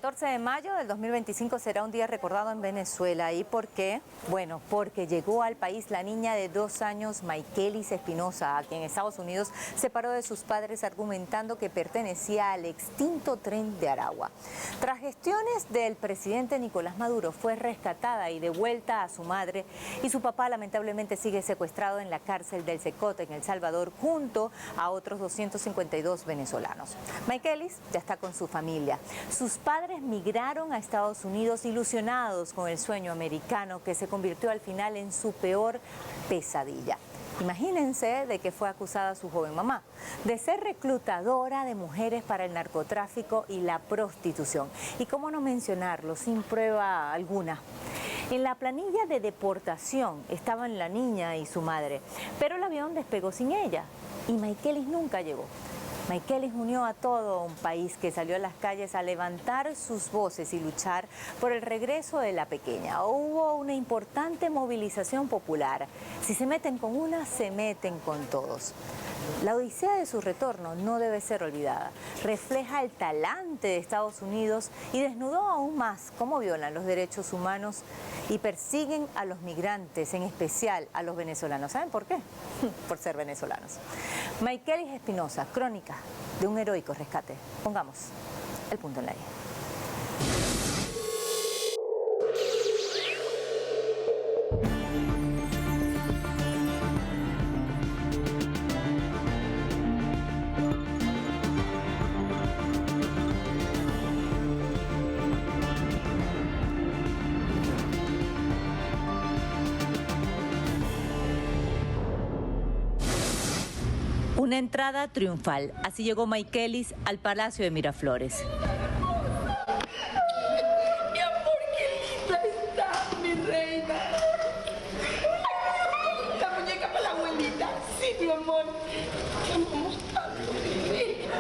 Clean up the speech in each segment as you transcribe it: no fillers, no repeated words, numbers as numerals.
14 de mayo del 2025 será un día recordado en Venezuela. ¿Y por qué? Bueno, porque llegó al país la niña de 2 años, Maykelis Espinosa, a quien Estados Unidos separó de sus padres argumentando que pertenecía al extinto Tren de Aragua. Tras gestiones del presidente Nicolás Maduro, fue rescatada y devuelta a su madre, y su papá lamentablemente sigue secuestrado en la cárcel del Secote en El Salvador junto a otros 252 venezolanos. Maykelis ya está con su familia. Sus padres migraron a Estados Unidos ilusionados con el sueño americano que se convirtió al final en su peor pesadilla. Imagínense de que fue acusada su joven mamá de ser reclutadora de mujeres para el narcotráfico y la prostitución. Y cómo no mencionarlo sin prueba alguna. En la planilla de deportación estaban la niña y su madre, pero el avión despegó sin ella y Maykelis nunca llegó. Maykelis unió a todo un país que salió a las calles a levantar sus voces y luchar por el regreso de la pequeña. Hubo una importante movilización popular. Si se meten con una, se meten con todos. La odisea de su retorno no debe ser olvidada. Refleja el talante de Estados Unidos y desnudó aún más cómo violan los derechos humanos y persiguen a los migrantes, en especial a los venezolanos. ¿Saben por qué? Por ser venezolanos. Maykelis Espinosa, crónica de un heroico rescate. Pongamos el punto en la I. Una entrada triunfal. Así llegó Maykelis al Palacio de Miraflores. Mi amor, qué linda está, mi reina. La muñeca para la abuelita. Sí, mi amor. Te amamos tanto, mi reina.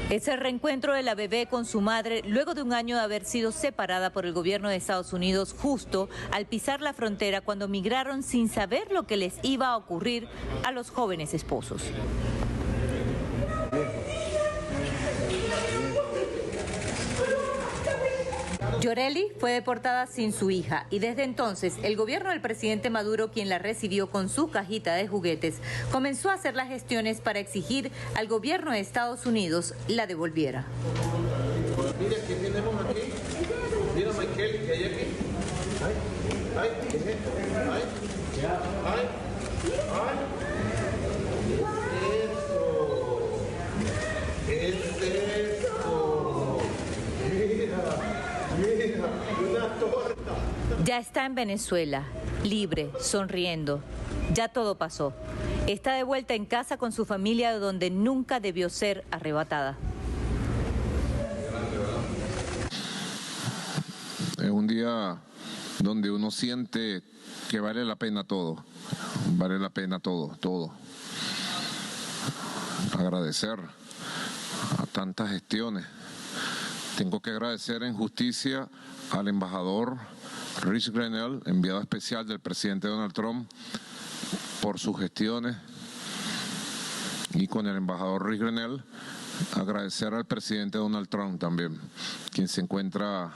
Es el reencuentro de la bebé con su madre luego de un año de haber sido separada por el gobierno de Estados Unidos justo al pisar la frontera cuando migraron sin saber lo que les iba a ocurrir a los jóvenes esposos. Yoreli fue deportada sin su hija y desde entonces el gobierno del presidente Maduro, quien la recibió con su cajita de juguetes, comenzó a hacer las gestiones para exigir al gobierno de Estados Unidos la devolviera. Mira, ¿qué tenemos aquí? Mira, Maykelis, ¿qué hay aquí? Ay, ¿qué es esto? Ay. ¿Qué es esto? Mira, una torta. Ya está en Venezuela, libre, sonriendo. Ya todo pasó. Está de vuelta en casa con su familia, donde nunca debió ser arrebatada. Es un día donde uno siente que vale la pena todo. Vale la pena todo. Agradecer a tantas gestiones. Tengo que agradecer en justicia al embajador Rich Grenell, enviado especial del presidente Donald Trump, por sus gestiones. Y con el embajador Rich Grenell, agradecer al presidente Donald Trump también, quien se encuentra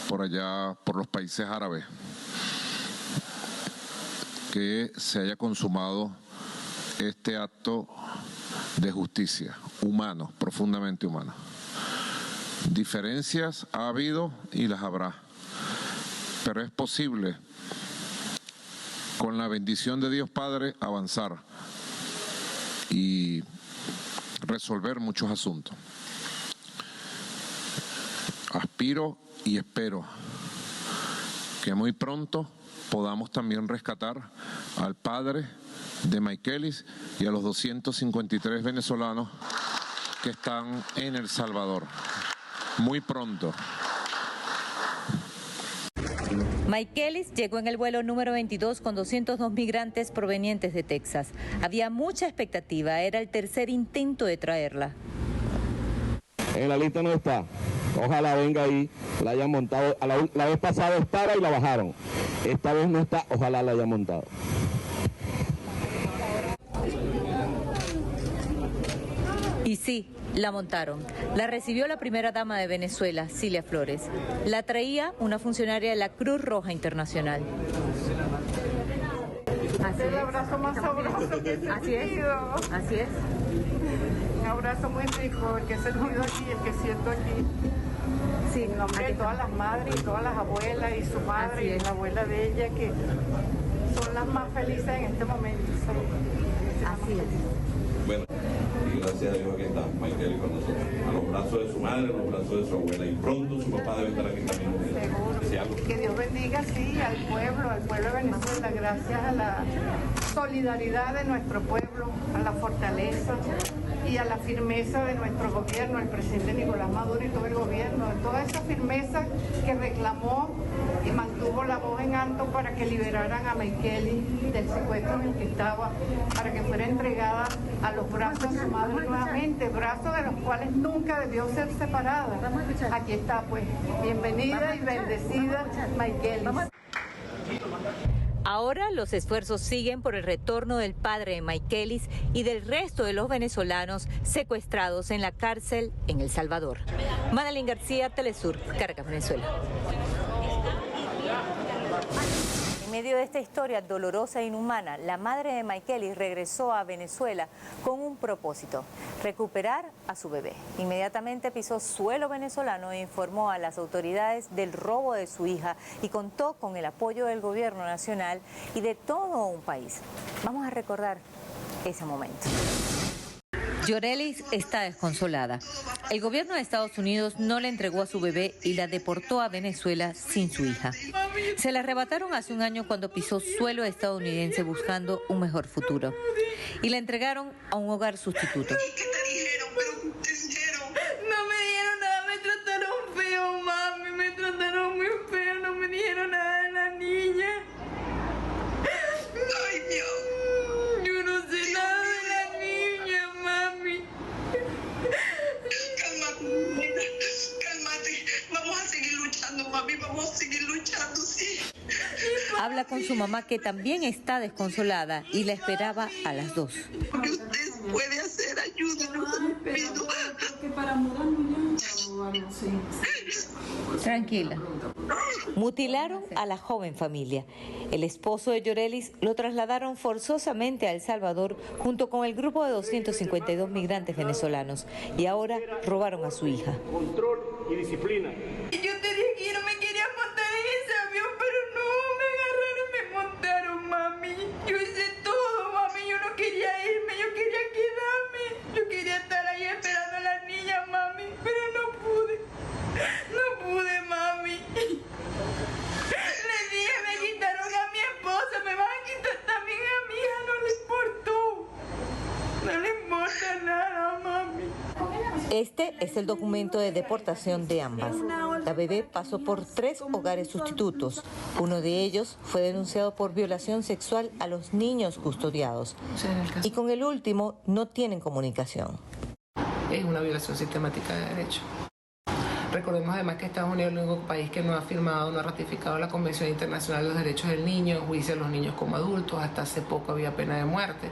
por allá, por los países árabes, que se haya consumado este acto de justicia, humano, profundamente humano. Diferencias ha habido y las habrá, pero es posible, con la bendición de Dios Padre, avanzar y resolver muchos asuntos. Aspiro y espero que muy pronto podamos también rescatar al padre de Maykelis y a los 253 venezolanos que están en El Salvador. Muy pronto. Maykelis llegó en el vuelo número 22 con 202 migrantes provenientes de Texas. Había mucha expectativa, era el tercer intento de traerla. En la lista no está. Ojalá venga ahí, la hayan montado. La vez pasada estaba y la bajaron. Esta vez no está, ojalá la hayan montado. Y Y sí, la montaron. La recibió la primera dama de Venezuela, Cilia Flores. La traía una funcionaria de la Cruz Roja Internacional. Así es el abrazo más sabroso que he sentido. Así es. Un abrazo muy rico, el que he sentido aquí, el que siento aquí. Sí, en nombre de todas las madres y todas las abuelas y su madre y la abuela de ella, que son las más felices en este momento. Así es. Bueno, y gracias a Dios aquí está Maikeli con nosotros. A los brazos de su madre, a los brazos de su abuela. Y pronto su papá debe estar aquí también. Seguro. Que Dios bendiga, sí, al pueblo de Venezuela, gracias a la solidaridad de nuestro pueblo, a la fortaleza y a la firmeza de nuestro gobierno, el presidente Nicolás Maduro y todo el gobierno, de toda esa firmeza que reclamó y mantuvo la voz en alto para que liberaran a Maikeli del secuestro en el que estaba, para que fuera entregada a los brazos de su madre nuevamente, brazos de los cuales nunca debió ser separada. Aquí está, pues, bienvenida y bendecida Maikeli. Ahora los esfuerzos siguen por el retorno del padre de Maikelis y del resto de los venezolanos secuestrados en la cárcel en El Salvador. Madalyn García, Telesur, Caracas, Venezuela. En medio de esta historia dolorosa e inhumana, la madre de Maikelis regresó a Venezuela con un propósito: recuperar a su bebé. Inmediatamente pisó suelo venezolano e informó a las autoridades del robo de su hija y contó con el apoyo del gobierno nacional y de todo un país. Vamos a recordar ese momento. Yorelis está desconsolada. El gobierno de Estados Unidos no le entregó a su bebé y la deportó a Venezuela sin su hija. Se la arrebataron hace un año cuando pisó suelo estadounidense buscando un mejor futuro. Y la entregaron a un hogar sustituto. ¿Qué te dijeron? Pero te dijeron. No me dijeron nada, me trataron feo, mami, me trataron muy feo, no me dijeron nada de la niña. Ay, Dios. Yo no sé nada de la niña, mami. Cálmate. Vamos a seguir luchando, mami, vamos a seguir luchando, sí. Habla con su mamá, que también está desconsolada y la esperaba a las 2. Lo que usted puede hacer, ayúdenos, pido. Tranquila. Mutilaron a la joven familia. El esposo de Yorelis lo trasladaron forzosamente a El Salvador junto con el grupo de 252 migrantes venezolanos y ahora robaron a su hija. Control y disciplina. Yo te dije que yo no me quería montar en ese avión, pero no, me agarraron y me montaron, mami. Yo hice todo, mami, yo no quería irme, yo quería quedarme. Yo quería estar ahí esperando a la niña, mami, pero no pude. No pude, mami. Le dije, me quitaron a mi esposa, me van a quitar también a mi hija, no le importó. No le importa nada, mami. Este es el documento de deportación de ambas. La bebé pasó por 3 hogares sustitutos. Uno de ellos fue denunciado por violación sexual a los niños custodiados. Y con el último no tienen comunicación. Es una violación sistemática de derechos. Recordemos además que Estados Unidos es el único país que no ha firmado, no ha ratificado la Convención Internacional de los Derechos del Niño, juicio a los niños como adultos, hasta hace poco había pena de muerte.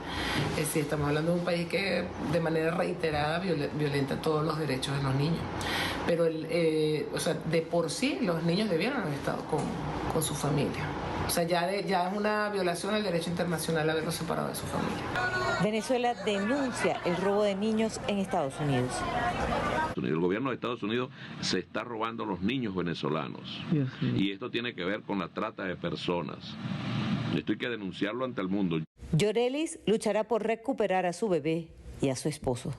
Es decir, estamos hablando de un país que de manera reiterada violenta todos los derechos de los niños. Pero de por sí los niños debieron haber estado con su familia. O sea, ya es una violación al derecho internacional haberlos separado de su familia. Venezuela denuncia el robo de niños en Estados Unidos. El gobierno de Estados Unidos se está robando a los niños venezolanos. Y esto tiene que ver con la trata de personas. Esto hay que denunciarlo ante el mundo. Yorelis luchará por recuperar a su bebé y a su esposo.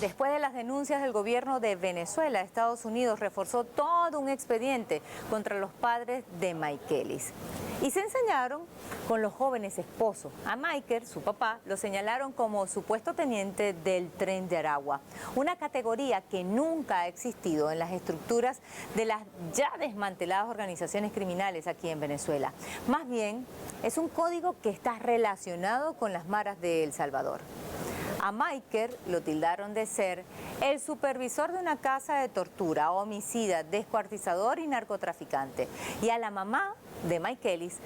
Después de las denuncias del gobierno de Venezuela, Estados Unidos reforzó todo un expediente contra los padres de Maikelis. Y se ensañaron con los jóvenes esposos. A Michael, su papá, lo señalaron como supuesto teniente del Tren de Aragua, una categoría que nunca ha existido en las estructuras de las ya desmanteladas organizaciones criminales aquí en Venezuela. Más bien, es un código que está relacionado con las maras de El Salvador. A Michael lo tildaron de ser el supervisor de una casa de tortura, homicida, descuartizador y narcotraficante. Y a la mamá de Michaelis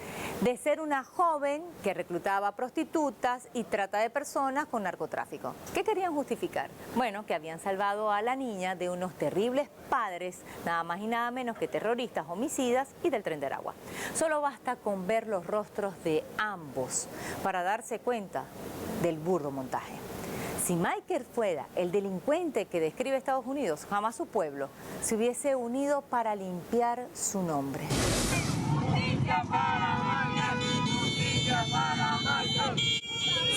de ser una joven que reclutaba prostitutas y trata de personas con narcotráfico. ¿Qué querían justificar? Bueno, que habían salvado a la niña de unos terribles padres, nada más y nada menos que terroristas, homicidas y del Tren de Aragua. Solo basta con ver los rostros de ambos para darse cuenta del burdo montaje. Si Michael fuera el delincuente que describe Estados Unidos, jamás su pueblo se hubiese unido para limpiar su nombre.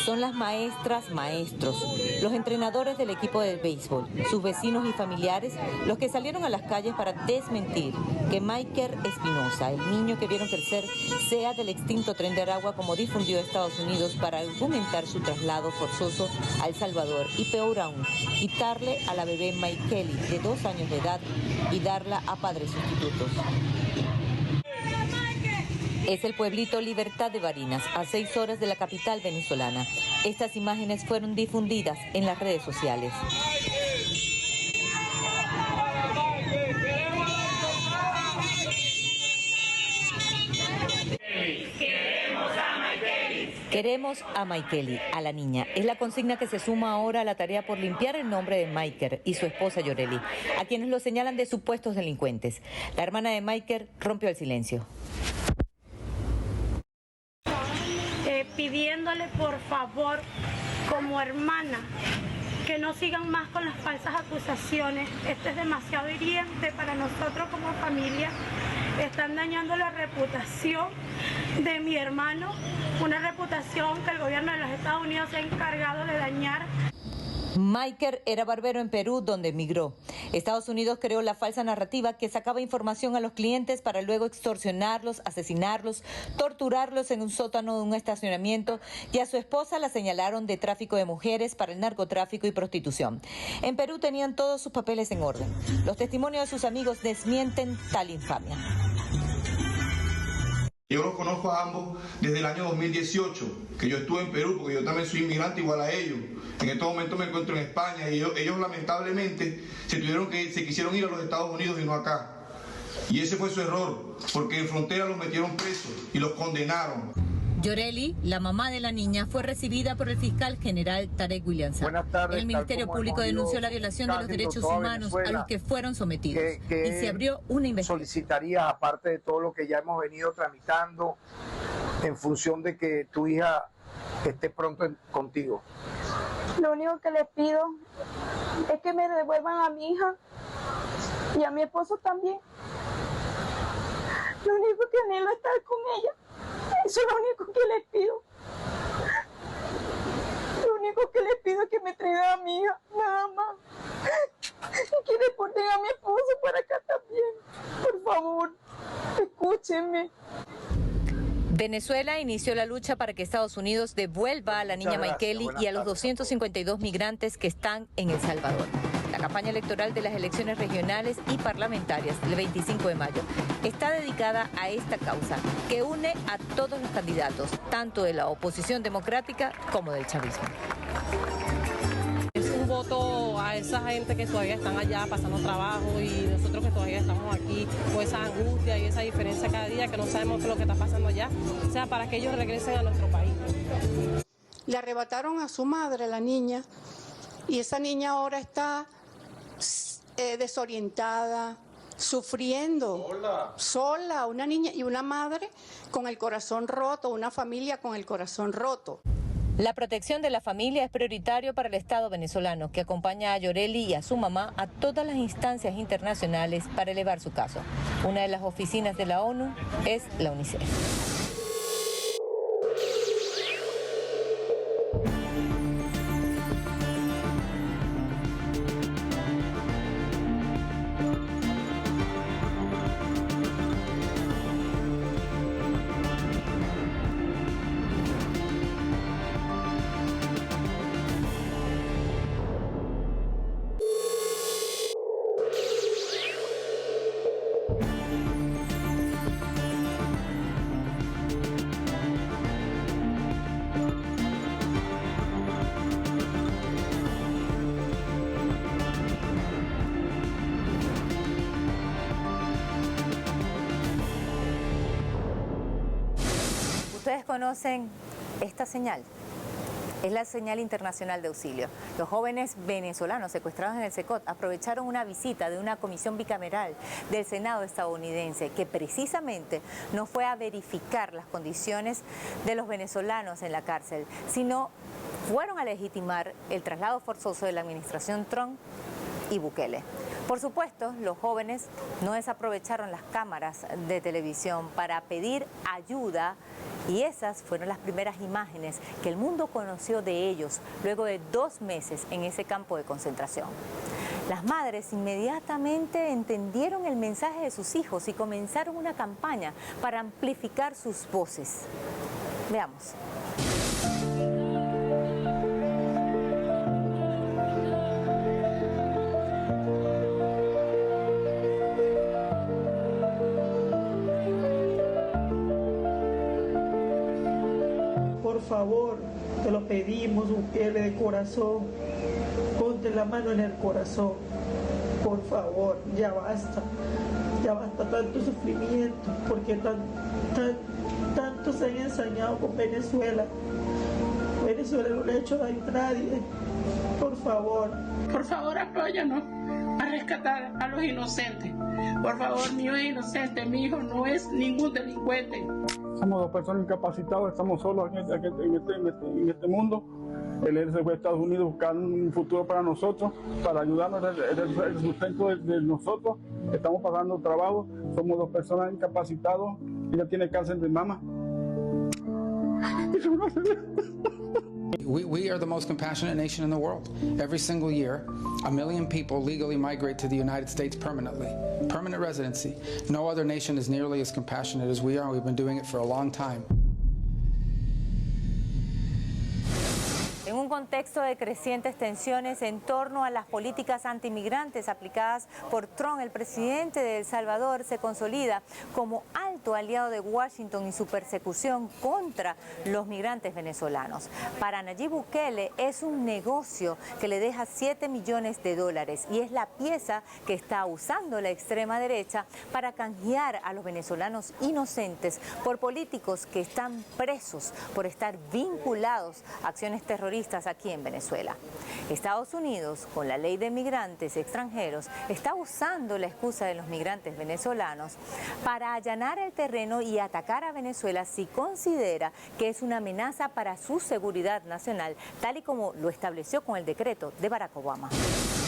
Son las maestras, maestros, los entrenadores del equipo de béisbol, sus vecinos y familiares, los que salieron a las calles para desmentir que Maiker Espinosa, el niño que vieron crecer, sea del extinto Tren de Aragua como difundió Estados Unidos para argumentar su traslado forzoso a El Salvador y peor aún, quitarle a la bebé Maikeli de 2 años de edad y darla a padres sustitutos. Es el pueblito Libertad de Barinas, a 6 horas de la capital venezolana. Estas imágenes fueron difundidas en las redes sociales. Queremos a Maikeli, a la niña. Es la consigna que se suma ahora a la tarea por limpiar el nombre de Maiker y su esposa Yoreli, a quienes lo señalan de supuestos delincuentes. La hermana de Maiker rompió el silencio. Pidiéndole por favor, como hermana, que no sigan más con las falsas acusaciones. Esto es demasiado hiriente para nosotros como familia. Están dañando la reputación de mi hermano, una reputación que el gobierno de los Estados Unidos se ha encargado de dañar. Maiker era barbero en Perú, donde emigró. Estados Unidos creó la falsa narrativa que sacaba información a los clientes para luego extorsionarlos, asesinarlos, torturarlos en un sótano de un estacionamiento, y a su esposa la señalaron de tráfico de mujeres para el narcotráfico y prostitución. En Perú tenían todos sus papeles en orden. Los testimonios de sus amigos desmienten tal infamia. Yo los conozco a ambos desde el año 2018, que yo estuve en Perú, porque yo también soy inmigrante igual a ellos. En este momento me encuentro en España y ellos lamentablemente se quisieron ir a los Estados Unidos y no acá. Y ese fue su error, porque en frontera los metieron presos y los condenaron. Yoreli, la mamá de la niña, fue recibida por el fiscal general Tarek Williamson. Buenas tardes. El Ministerio Público denunció la violación de los derechos humanos a los que fueron sometidos y se abrió una investigación. Solicitaría, aparte de todo lo que ya hemos venido tramitando, en función de que tu hija esté pronto contigo? Lo único que les pido es que me devuelvan a mi hija y a mi esposo también. Lo único que anhelo es estar con ella. Eso es lo único que les pido. Lo único que les pido es que me traigan a mi hija, nada más. Y que deporten a mi esposo para acá también. Por favor, escúchenme. Venezuela inició la lucha para que Estados Unidos devuelva a la niña Maikeli y a los 252 migrantes que están en El Salvador. La campaña electoral de las elecciones regionales y parlamentarias del 25 de mayo está dedicada a esta causa, que une a todos los candidatos, tanto de la oposición democrática como del chavismo. Es un voto a esa gente que todavía están allá pasando trabajo y nosotros que todavía estamos aquí con esa angustia y esa diferencia cada día, que no sabemos qué es lo que está pasando allá, o sea, para que ellos regresen a nuestro país. Le arrebataron a su madre, la niña, y esa niña ahora está desorientada, sufriendo, sola, una niña y una madre con el corazón roto, una familia con el corazón roto. La protección de la familia es prioritario para el Estado venezolano, que acompaña a Yoreli y a su mamá a todas las instancias internacionales para elevar su caso. Una de las oficinas de la ONU es la UNICEF. Ustedes conocen esta señal. Es la señal internacional de auxilio. Los jóvenes venezolanos secuestrados en el SECOT aprovecharon una visita de una comisión bicameral del Senado estadounidense que precisamente no fue a verificar las condiciones de los venezolanos en la cárcel, sino fueron a legitimar el traslado forzoso de la administración Trump y Bukele. Por supuesto, los jóvenes no desaprovecharon las cámaras de televisión para pedir ayuda y esas fueron las primeras imágenes que el mundo conoció de ellos luego de 2 meses en ese campo de concentración. Las madres inmediatamente entendieron el mensaje de sus hijos y comenzaron una campaña para amplificar sus voces. Veamos. Por favor, te lo pedimos, Bukele, de corazón, ponte la mano en el corazón, por favor, ya basta tanto sufrimiento, porque tanto se han ensañado con Venezuela. Venezuela no le ha hecho daño a nadie, por favor. Por favor, apóyanos a rescatar a los inocentes. Por favor, mi hijo es inocente, mi hijo no es ningún delincuente. Somos 2 personas incapacitadas, estamos solos en este mundo. Él se fue a Estados Unidos buscando un futuro para nosotros, para ayudarnos el sustento de nosotros. Estamos pasando trabajo, somos 2 personas incapacitadas. Ella tiene cáncer de mama. We are the most compassionate nation in the world. Every single year, 1 million people legally migrate to the United States permanently. Permanent residency. No other nation is nearly as compassionate as we are. We've been doing it for a long time. En un contexto de crecientes tensiones en torno a las políticas antimigrantes aplicadas por Trump, el presidente de El Salvador se consolida como alto aliado de Washington y su persecución contra los migrantes venezolanos. Para Nayib Bukele es un negocio que le deja $7 millones y es la pieza que está usando la extrema derecha para canjear a los venezolanos inocentes por políticos que están presos por estar vinculados a acciones terroristas aquí en Venezuela. Estados Unidos, con la ley de migrantes extranjeros, está usando la excusa de los migrantes venezolanos para allanar el terreno y atacar a Venezuela si considera que es una amenaza para su seguridad nacional, tal y como lo estableció con el decreto de Barack Obama.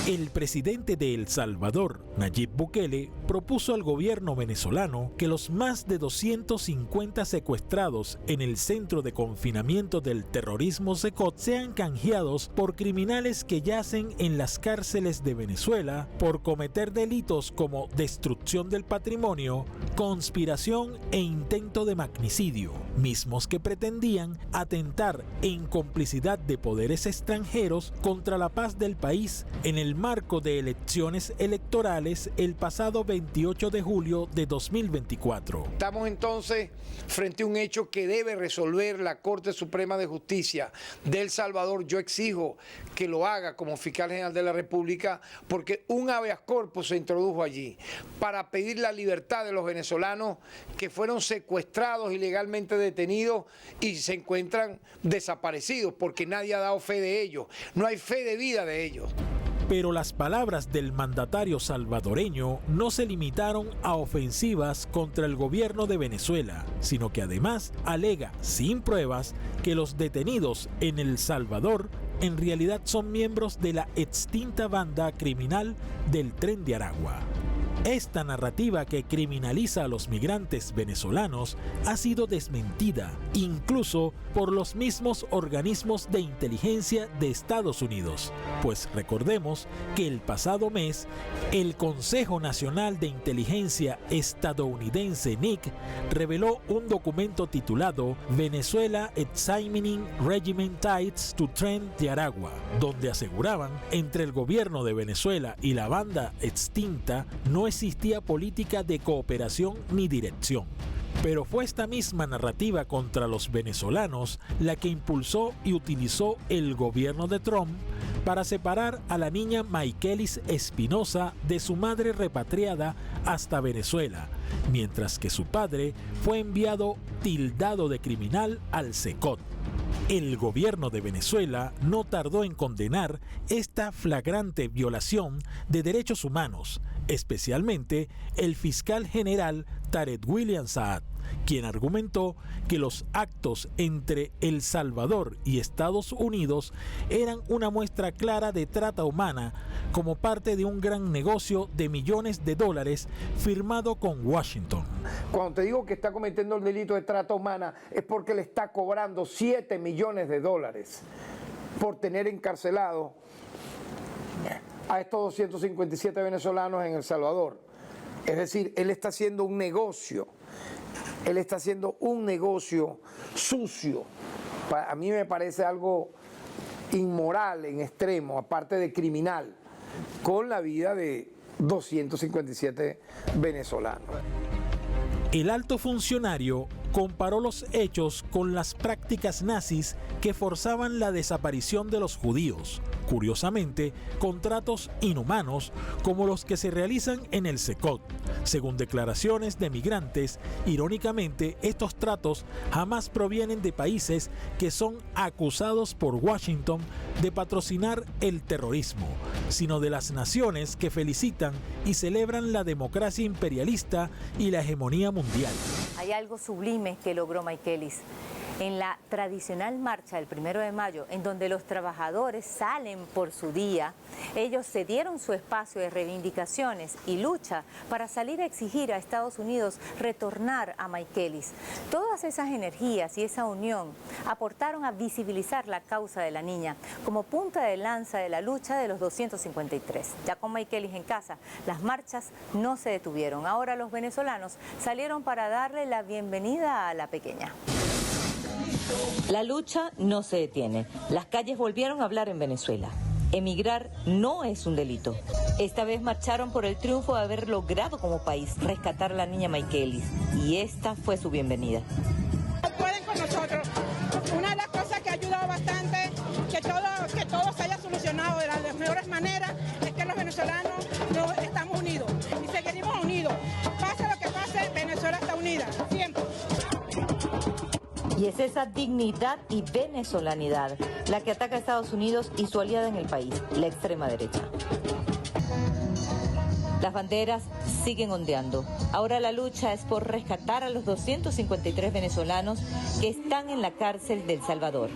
El presidente de El Salvador, Nayib Bukele, propuso al gobierno venezolano que los más de 250 secuestrados en el centro de confinamiento del terrorismo SECOT sean canjeados por criminales que yacen en las cárceles de Venezuela por cometer delitos como destrucción del patrimonio, conspiración e intento de magnicidio, mismos que pretendían atentar en complicidad de poderes extranjeros contra la paz del país en el marco de elecciones electorales el pasado 28 de julio de 2024. Estamos entonces frente a un hecho que debe resolver la Corte Suprema de Justicia de El Salvador. Yo exijo que lo haga como fiscal general de la República, porque un habeas corpus se introdujo allí para pedir la libertad de los venezolanos que fueron secuestrados, ilegalmente detenidos y se encuentran desaparecidos porque nadie ha dado fe de ellos. No hay fe de vida de ellos. Pero las palabras del mandatario salvadoreño no se limitaron a ofensivas contra el gobierno de Venezuela, sino que además alega, sin pruebas, que los detenidos en El Salvador en realidad son miembros de la extinta banda criminal del Tren de Aragua. Esta narrativa que criminaliza a los migrantes venezolanos ha sido desmentida, incluso por los mismos organismos de inteligencia de Estados Unidos, pues recordemos que el pasado mes, el Consejo Nacional de Inteligencia estadounidense NIC reveló un documento titulado Venezuela Examining Regime Ties to Tren de Aragua, donde aseguraban entre el gobierno de Venezuela y la banda extinta no existía política de cooperación ni dirección. Pero fue esta misma narrativa contra los venezolanos la que impulsó y utilizó el gobierno de Trump para separar a la niña Maykelis Espinosa de su madre repatriada hasta Venezuela, mientras que su padre fue enviado tildado de criminal al SECOT. El gobierno de Venezuela no tardó en condenar esta flagrante violación de derechos humanos, especialmente el fiscal general Tarek William Saad, quien argumentó que los actos entre El Salvador y Estados Unidos eran una muestra clara de trata humana como parte de un gran negocio de millones de dólares firmado con Washington. Cuando te digo que está cometiendo el delito de trata humana es porque le está cobrando 7 millones de dólares por tener encarcelado a estos 257 venezolanos en El Salvador. Es decir, él está haciendo un negocio. Él está haciendo un negocio sucio. A mí me parece algo inmoral en extremo, aparte de criminal, con la vida de 257 venezolanos. El alto funcionario comparó los hechos con las prácticas nazis que forzaban la desaparición de los judíos. Curiosamente, contratos inhumanos como los que se realizan en el SECOT. Según declaraciones de migrantes, irónicamente, estos tratos jamás provienen de países que son acusados por Washington de patrocinar el terrorismo, sino de las naciones que felicitan y celebran la democracia imperialista y la hegemonía mundial. Hay algo sublime que logró Maykelis. En la tradicional marcha del 1 de mayo, en donde los trabajadores salen por su día, ellos cedieron su espacio de reivindicaciones y lucha para salir a exigir a Estados Unidos retornar a Maykelis. Todas esas energías y esa unión aportaron a visibilizar la causa de la niña como punta de lanza de la lucha de los 253. Ya con Maykelis en casa, las marchas no se detuvieron. Ahora los venezolanos salieron para darle la bienvenida a la pequeña. La lucha no se detiene. Las calles volvieron a hablar en Venezuela. Emigrar no es un delito. Esta vez marcharon por el triunfo de haber logrado como país rescatar a la niña Maykelis. Y esta fue su bienvenida. Pueden con nosotros. Una de las cosas que ha ayudado bastante que todo se haya solucionado de las mejores maneras es que los venezolanos estamos unidos y seguiremos unidos. Pase lo que pase, Venezuela está unida, siempre. Y es esa dignidad y venezolanidad la que ataca a Estados Unidos y su aliada en el país, la extrema derecha. Las banderas siguen ondeando. Ahora la lucha es por rescatar a los 253 venezolanos que están en la cárcel de El Salvador.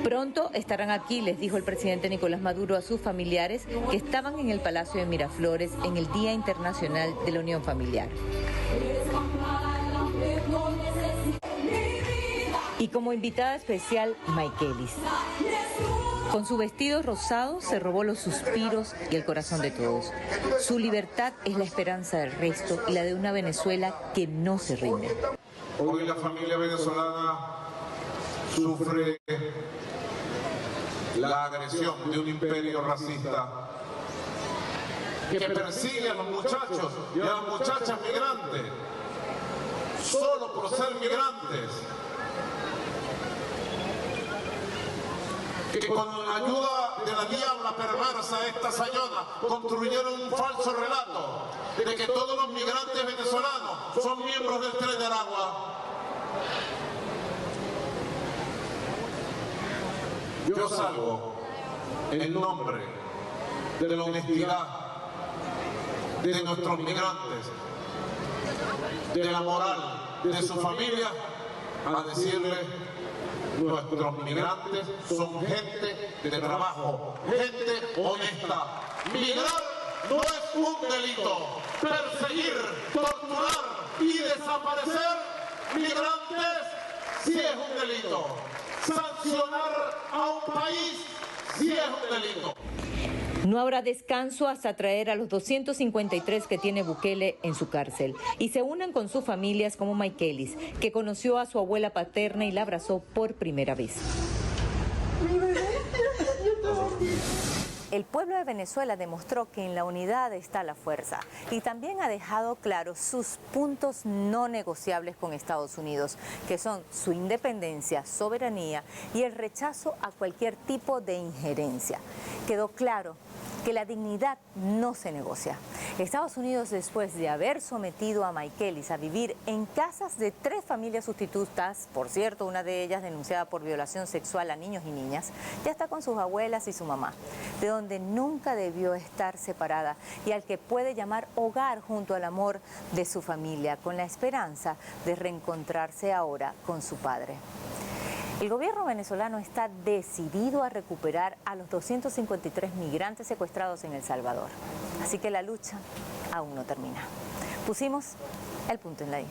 Pronto estarán aquí, les dijo el presidente Nicolás Maduro a sus familiares que estaban en el Palacio de Miraflores en el Día Internacional de la Unión Familiar. Y como invitada especial, Maykelis. Con su vestido rosado se robó los suspiros y el corazón de todos. Su libertad es la esperanza del resto y la de una Venezuela que no se rinde. Hoy la familia venezolana sufre la agresión de un imperio racista que persigue a los muchachos y a las muchachas migrantes solo por ser migrantes, que con la ayuda de la diabla perversa esta sayona construyeron un falso relato de que todos los migrantes venezolanos son miembros del Tren de Aragua. Yo salgo en nombre de la honestidad de nuestros migrantes, de la moral de su familia, a decirle: nuestros migrantes son gente de trabajo, gente honesta. Migrar no es un delito. Perseguir, torturar y desaparecer migrantes sí es un delito. Sancionar a un país sí es un delito. No habrá descanso hasta traer a los 253 que tiene Bukele en su cárcel y se unan con sus familias como Maykelis, que conoció a su abuela paterna y la abrazó por primera vez. El pueblo de Venezuela demostró que en la unidad está la fuerza y también ha dejado claro sus puntos no negociables con Estados Unidos, que son su independencia, soberanía y el rechazo a cualquier tipo de injerencia. Quedó claro que la dignidad no se negocia. Estados Unidos, después de haber sometido a Maykelis a vivir en casas de 3 familias sustitutas, por cierto, una de ellas denunciada por violación sexual a niños y niñas, ya está con sus abuelas y su mamá, de donde nunca debió estar separada y al que puede llamar hogar junto al amor de su familia, con la esperanza de reencontrarse ahora con su padre. El gobierno venezolano está decidido a recuperar a los 253 migrantes secuestrados en El Salvador. Así que la lucha aún no termina. Pusimos el punto en la I.